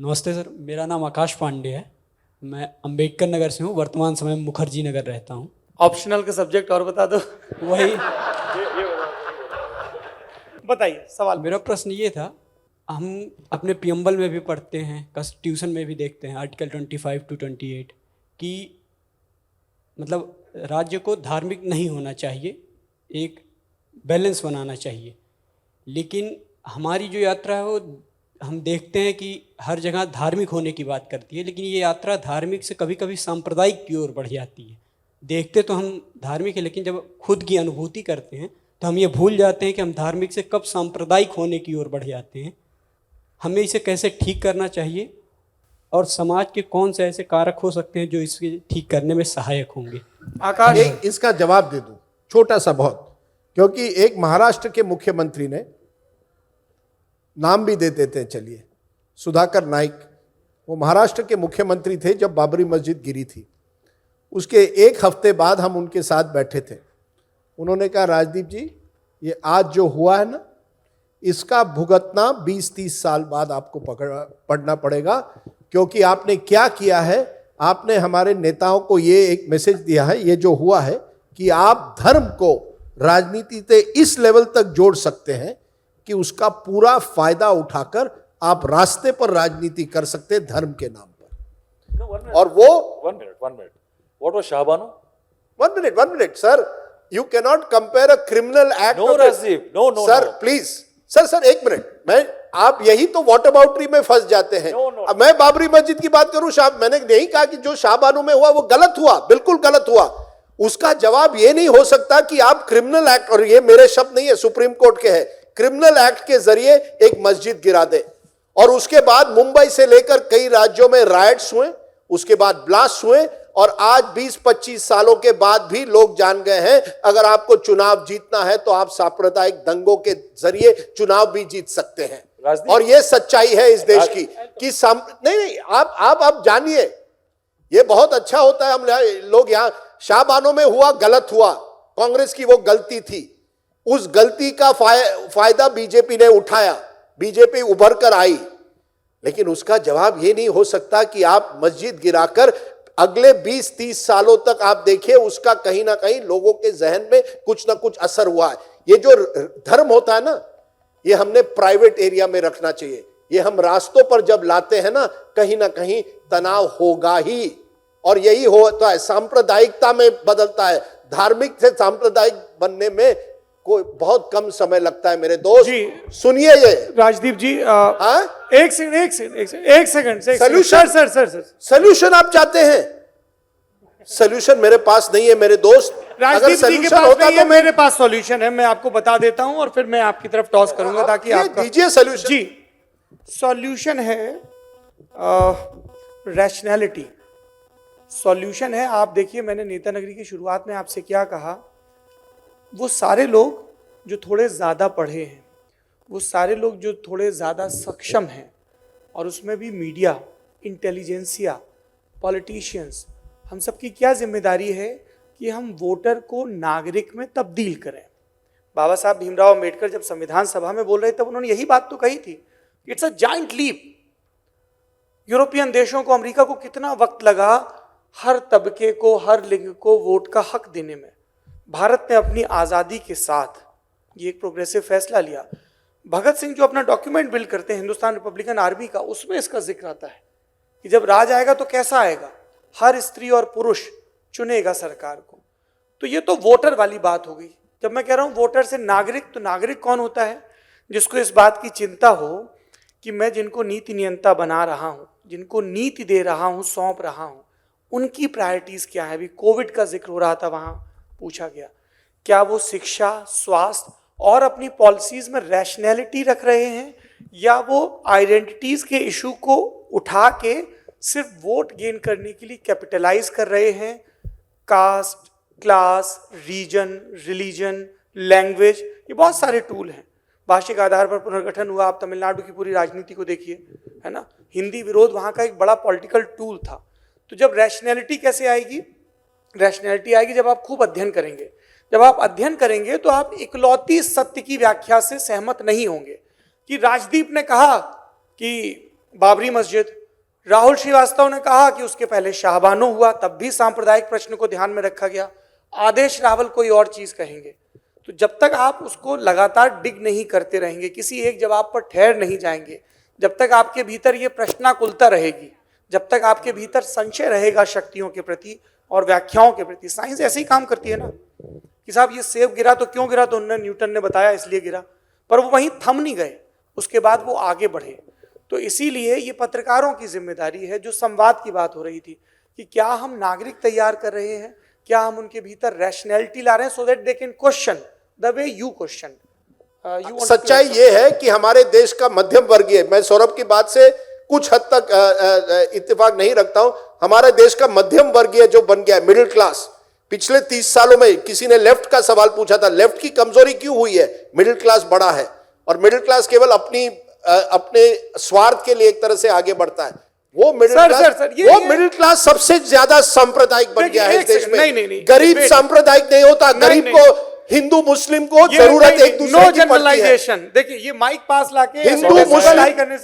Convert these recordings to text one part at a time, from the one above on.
नमस्ते सर, मेरा नाम आकाश पांडे है। मैं अंबेडकर नगर से हूँ, वर्तमान समय में मुखर्जी नगर रहता हूँ। ऑप्शनल का सब्जेक्ट और बता दो। वही बताइए सवाल। मेरा प्रश्न ये था, हम अपने प्रियम्बल में भी पढ़ते हैं, कॉन्स्टिट्यूशन में भी देखते हैं, आर्टिकल 25 to 28 कि मतलब राज्य को धार्मिक नहीं होना चाहिए, एक बैलेंस बनाना चाहिए। लेकिन हमारी जो यात्रा है वो हम देखते हैं कि हर जगह धार्मिक होने की बात करती है, लेकिन ये यात्रा धार्मिक से कभी कभी सांप्रदायिक की ओर बढ़ जाती है। देखते तो हम धार्मिक है, लेकिन जब खुद की अनुभूति करते हैं तो हम ये भूल जाते हैं कि हम धार्मिक से कब सांप्रदायिक होने की ओर बढ़ जाते हैं। हमें इसे कैसे ठीक करना चाहिए और समाज के कौन से ऐसे कारक हो सकते हैं जो इसके ठीक करने में सहायक होंगे? आकाश, एक इसका जवाब दे दूं, छोटा सा बहुत, क्योंकि एक महाराष्ट्र के मुख्यमंत्री ने, नाम भी दे देते हैं चलिए, सुधाकर नाइक, वो महाराष्ट्र के मुख्यमंत्री थे जब बाबरी मस्जिद गिरी थी। उसके एक हफ्ते बाद हम उनके साथ बैठे थे। उन्होंने कहा, राजदीप जी, ये आज जो हुआ है ना, इसका भुगतना 20-30 साल बाद आपको पड़ना पड़ेगा, क्योंकि आपने क्या किया है, आपने हमारे नेताओं को ये एक मैसेज दिया है, ये जो हुआ है कि आप धर्म को राजनीति से इस लेवल तक जोड़ सकते हैं कि उसका पूरा फायदा उठाकर आप रास्ते पर राजनीति कर सकते हैं धर्म के नाम पर। और वो one minute. What was Shahbanu? one minute, sir. You cannot compare a criminal act. No, Rajiv. No. Sir, please. Sir एक मिनट, आप यही तो वॉट अबाउटरी में फंस जाते हैं। अब मैं बाबरी मस्जिद की बात करूं, मैंने नहीं कहा कि जो शाहबानो में हुआ वो गलत हुआ, बिल्कुल गलत हुआ। उसका जवाब ये नहीं हो सकता कि आप क्रिमिनल एक्ट, और ये मेरे शब्द नहीं है, सुप्रीम कोर्ट के हैं, क्रिमिनल एक्ट के जरिए एक मस्जिद गिरा दे। और उसके बाद मुंबई से लेकर कई राज्यों में राइट्स हुए, उसके बाद ब्लास्ट हुए, और आज 20-25 सालों के बाद भी लोग जान गए हैं अगर आपको चुनाव जीतना है तो आप सांप्रदायिक दंगों के जरिए चुनाव भी जीत सकते हैं। और ये सच्चाई है इस देश की कि नहीं, आप जानिए, ये बहुत अच्छा होता है। हम लोग यहाँ शाहबानो में हुआ, गलत हुआ, कांग्रेस की वो गलती थी, उस गलती का फायदा बीजेपी ने उठाया, बीजेपी उभर कर आई। लेकिन उसका जवाब ये नहीं हो सकता कि आप मस्जिद गिराकर अगले 20-30 सालों तक आप देखिए उसका कहीं ना कहीं लोगों के जहन में कुछ ना कुछ असर हुआ है। ये जो धर्म होता है ना, ये हमने प्राइवेट एरिया में रखना चाहिए। ये हम रास्तों पर जब लाते हैं ना कहीं तनाव होगा ही, और यही होता है, सांप्रदायिकता में बदलता है। धार्मिक से सांप्रदायिक बनने में कोई बहुत कम समय लगता है मेरे दोस्त जी। सुनिए ये राजदीप जी, एक सेकंड सोल्यूशन, सर सोल्यूशन आप चाहते हैं, सोल्यूशन मेरे पास नहीं है मेरे दोस्त। राजदीप जी के पास नहीं है, मेरे पास सॉल्यूशन है, मैं आपको बता देता हूं और फिर मैं आपकी तरफ टॉस करूंगा ताकि आप दीजिए सोल्यूशन। जी, सॉल्यूशन है रैशनैलिटी। सॉल्यूशन है, आप देखिए मैंने नेता नगरी की शुरुआत में आपसे क्या कहा, वो सारे लोग जो थोड़े ज़्यादा पढ़े हैं, वो सारे लोग जो थोड़े ज़्यादा सक्षम हैं, और उसमें भी मीडिया, इंटेलिजेंसिया, पॉलिटिशियंस, हम सब की क्या जिम्मेदारी है कि हम वोटर को नागरिक में तब्दील करें। बाबा साहब भीमराव अम्बेडकर जब संविधान सभा में बोल रहे तब उन्होंने यही बात तो कही थी, it's a giant leap. European देशों को, अमेरिका को कितना वक्त लगा हर तबके को, हर लिंग को वोट का हक देने में। भारत ने अपनी आज़ादी के साथ ये एक प्रोग्रेसिव फैसला लिया। भगत सिंह जो अपना डॉक्यूमेंट बिल्ड करते हैं हिंदुस्तान रिपब्लिकन आर्मी का, उसमें इसका जिक्र आता है कि जब राज आएगा तो कैसा आएगा, हर स्त्री और पुरुष चुनेगा सरकार को। तो ये तो वोटर वाली बात हो गई। जब मैं कह रहा हूँ वोटर से नागरिक, तो नागरिक कौन होता है? जिसको इस बात की चिंता हो कि मैं जिनको नीति नियंता बना रहा हूँ, जिनको नीति दे रहा हूँ, सौंप रहा हूँ, उनकी प्रायोरिटीज क्या है। अभी कोविड का जिक्र हो रहा था, वहाँ पूछा गया क्या वो शिक्षा, स्वास्थ्य और अपनी पॉलिसीज में रैशनैलिटी रख रहे हैं, या वो आइडेंटिटीज के इशू को उठा के सिर्फ वोट गेन करने के लिए कैपिटलाइज कर रहे हैं। Caste, class, region, religion, language, ये बहुत सारे टूल हैं। भाषा के आधार पर पुनर्गठन हुआ, आप तमिलनाडु की पूरी राजनीति को देखिए, है ना। हिंदी विरोध वहाँ का एक बड़ा पॉलिटिकल टूल था। तो जब रैशनैलिटी कैसे आएगी? रैशनैलिटी आएगी जब आप खूब अध्ययन करेंगे। जब आप अध्ययन करेंगे तो आप इकलौती सत्य की व्याख्या से सहमत नहीं होंगे कि राजदीप ने कहा कि बाबरी मस्जिद, राहुल श्रीवास्तव ने कहा कि उसके पहले शाहबानो हुआ, तब भी सांप्रदायिक प्रश्न को ध्यान में रखा गया। आदेश रावल कोई और चीज कहेंगे। तो जब तक आप उसको लगातार डिग नहीं करते रहेंगे, किसी एक जवाब पर ठहर नहीं जाएंगे, जब तक आपके भीतर ये प्रश्नाकुलता रहेगी, जब तक आपके भीतर संशय रहेगा शक्तियों के प्रति और व्याख्याओं के प्रति। साइंस ऐसे ही काम करती है ना कि साहब ये सेब गिरा तो क्यों गिरा, तो उन्होंने न्यूटन ने बताया इसलिए गिरा, पर वो वहीं थम नहीं गए, उसके बाद वो आगे बढ़े। तो इसीलिए ये पत्रकारों की जिम्मेदारी है, जो संवाद की बात हो रही थी कि क्या हम नागरिक तैयार कर रहे हैं, क्या हम उनके भीतर रैशनैलिटी ला रहे हैं, so that they can question the way you question. सच्चाई ये है कि हमारे देश का मध्यम वर्गीय, मैं सौरभ की बात से कुछ हद तक इत्तेफाक नहीं रखता हूं, हमारे देश का मध्यम वर्गीय जो बन गया, मिडिल क्लास, पिछले 30 सालों में किसी ने लेफ्ट का सवाल पूछा था, लेफ्ट की कमजोरी क्यों हुई है, मिडिल क्लास बड़ा है और मिडिल क्लास केवल अपने स्वार्थ के लिए एक तरह से आगे बढ़ता है। वो मिडिल क्लास सबसे ज्यादा सांप्रदायिक बन गया है इस देश में। नहीं, गरीब सांप्रदायिक नहीं होता, गरीब को, हिंदू मुस्लिम को जरूरत एक दूसरे की पड़ती है। देखिए ये माइक पास लाके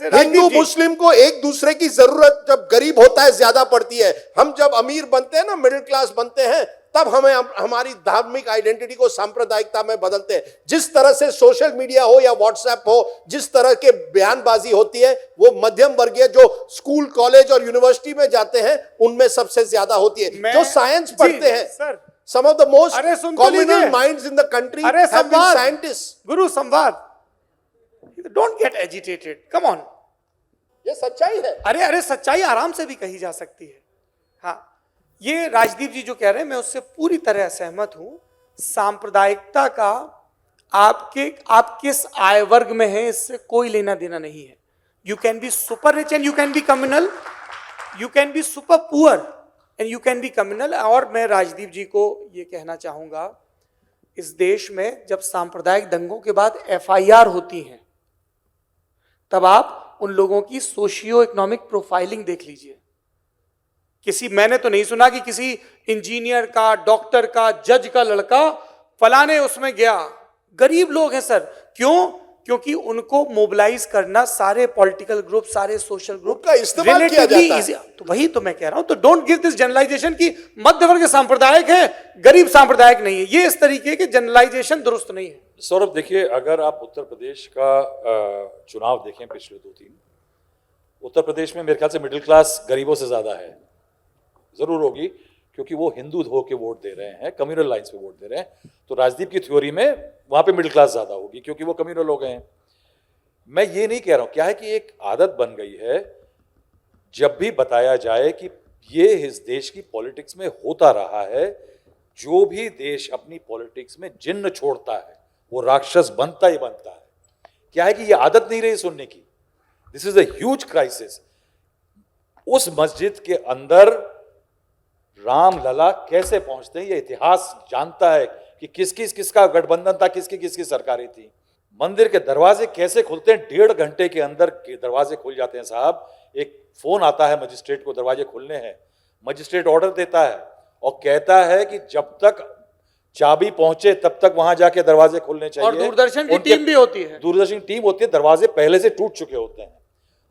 हिंदू मुस्लिम को एक दूसरे की जरूरत जब गरीब होता है ज्यादा पड़ती है। हम जब अमीर बनते हैं ना, मिडिल क्लास बनते हैं, तब हमें हमारी धार्मिक आइडेंटिटी को सांप्रदायिकता में बदलते हैं। जिस तरह से सोशल मीडिया हो या व्हाट्सएप हो, जिस तरह के बयानबाजी होती है, वो मध्यम वर्गीय जो स्कूल कॉलेज और यूनिवर्सिटी में जाते हैं उनमें सबसे ज्यादा होती है। जो साइंस पढ़ते हैं, some of the most communal minds in the country have been scientists. गुरु संवाद, don't get agitated, come on, ये सच्चाई है। अरे सच्चाई आराम से भी कही जा सकती है। हाँ, ये राजदीप जी जो कह रहे हैं मैं उससे पूरी तरह सहमत हूं। सांप्रदायिकता का आप किस आय वर्ग में है इससे कोई लेना देना नहीं है। You can be super rich and you can be communal, you can be super poor and you can be communal. और मैं राजदीप जी को ये कहना चाहूंगा, इस देश में जब सांप्रदायिक दंगों के बाद FIR होती हैं, तब आप उन लोगों की सोशियो इकोनॉमिक प्रोफाइलिंग देख लीजिए। मैंने तो नहीं सुना कि किसी इंजीनियर का, डॉक्टर का, जज का लड़का फलाने उसमें गया। गरीब लोग हैं सर। क्यों? क्योंकि उनको मोबिलाइज करना सारे पॉलिटिकल ग्रुप, सारे सोशल ग्रुप का इस्तेमाल किया जाता है। तो वही तो मैं कह रहा हूं। तो डोंट गिव दिस जनरलाइजेशन कि मध्य वर्ग सांप्रदायिक है, गरीब सांप्रदायिक नहीं है। ये इस तरीके के जनरलाइजेशन दुरुस्त नहीं है। सौरभ देखिए, अगर आप उत्तर प्रदेश का चुनाव देखें पिछले 2-3, उत्तर प्रदेश में मेरे ख्याल से मिडिल क्लास गरीबों से ज्यादा है, जरूर होगी, क्योंकि वो हिंदू होके वोट दे रहे हैं, कम्युनल लाइंस पे वोट दे रहे हैं। तो राजदीप की थ्योरी में वहां पे मिडिल क्लास ज्यादा होगी, क्योंकि वो कम्युनल लोग हैं। मैं ये नहीं कह रहा हूं, क्या है कि एक आदत बन गई है, जब भी बताया जाए कि ये इस देश की पॉलिटिक्स में होता रहा है, जो भी देश अपनी पॉलिटिक्स में जिन्न छोड़ता है वो राक्षस बनता ही बनता है। क्या है कि ये आदत नहीं रही सुनने की। This is a huge crisis. उस मस्जिद के अंदर राम लला कैसे पहुंचते हैं, ये इतिहास जानता है कि किसका गठबंधन था, किसकी सरकारें थी। मंदिर के दरवाजे कैसे खुलते हैं, 1.5 घंटे के अंदर के दरवाजे खुल जाते हैं साहब। एक फोन आता है मजिस्ट्रेट को, दरवाजे खुलने हैं, मजिस्ट्रेट ऑर्डर देता है और कहता है कि जब तक चाबी पहुंचे तब तक वहां जाके दरवाजे खुलने चाहिए। और दूरदर्शन की टीम भी होती है, दूरदर्शन की टीम होती है, दरवाजे पहले से टूट चुके होते हैं।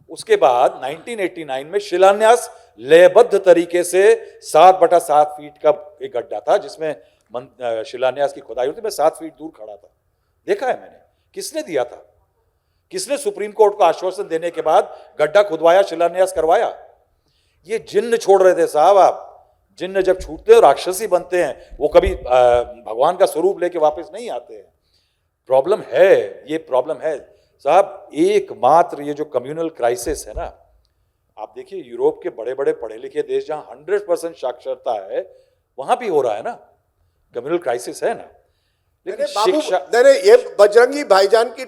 उसके बाद 1989 में शिलान्यास लयबद्ध तरीके से 7/7 फीट का एक गड्ढा था, जिसमें शिलान्यास की खुदाई होती। मैं 7 फीट दूर खड़ा था, देखा है मैंने। किसने दिया था? किसने सुप्रीम कोर्ट को आश्वासन देने के बाद गड्ढा खुदवाया, शिलान्यास करवाया? ये जिन्न छोड़ रहे थे साहब। आप जिन्न जब छूटते हैं राक्षसी बनते हैं, वो कभी भगवान का स्वरूप लेके वापस नहीं आते हैं। प्रॉब्लम है, ये प्रॉब्लम है साहब। एकमात्र ये जो कम्युनल क्राइसिस है ना, आप देखिए यूरोप के बड़े बड़े पढ़े लिखे देश जहां 100% साक्षरता है, वहां भी हो रहा है ना, कम्युनल क्राइसिस है ना। लेकिन शिक्षा, ये बजरंगी भाईजान की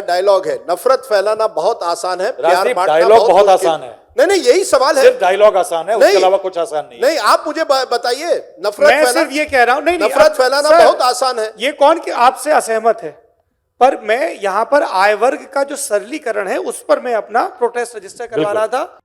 डायलॉग है, नफरत फैलाना बहुत आसान है, प्यार बांटना डायलॉग बहुत आसान है। नहीं, यही सवाल है। सिर्फ डायलॉग आसान है, उसके अलावा कुछ आसान नहीं। नहीं, आप मुझे बताइए, नफरत मैं सिर्फ ये कह रहा हूं, नहीं, नफरत फैलाना बहुत आसान है। ये कौन कि आपसे असहमत है, पर मैं यहां पर आय वर्ग का जो सरलीकरण है उस पर मैं अपना प्रोटेस्ट रजिस्टर करवा रहा था।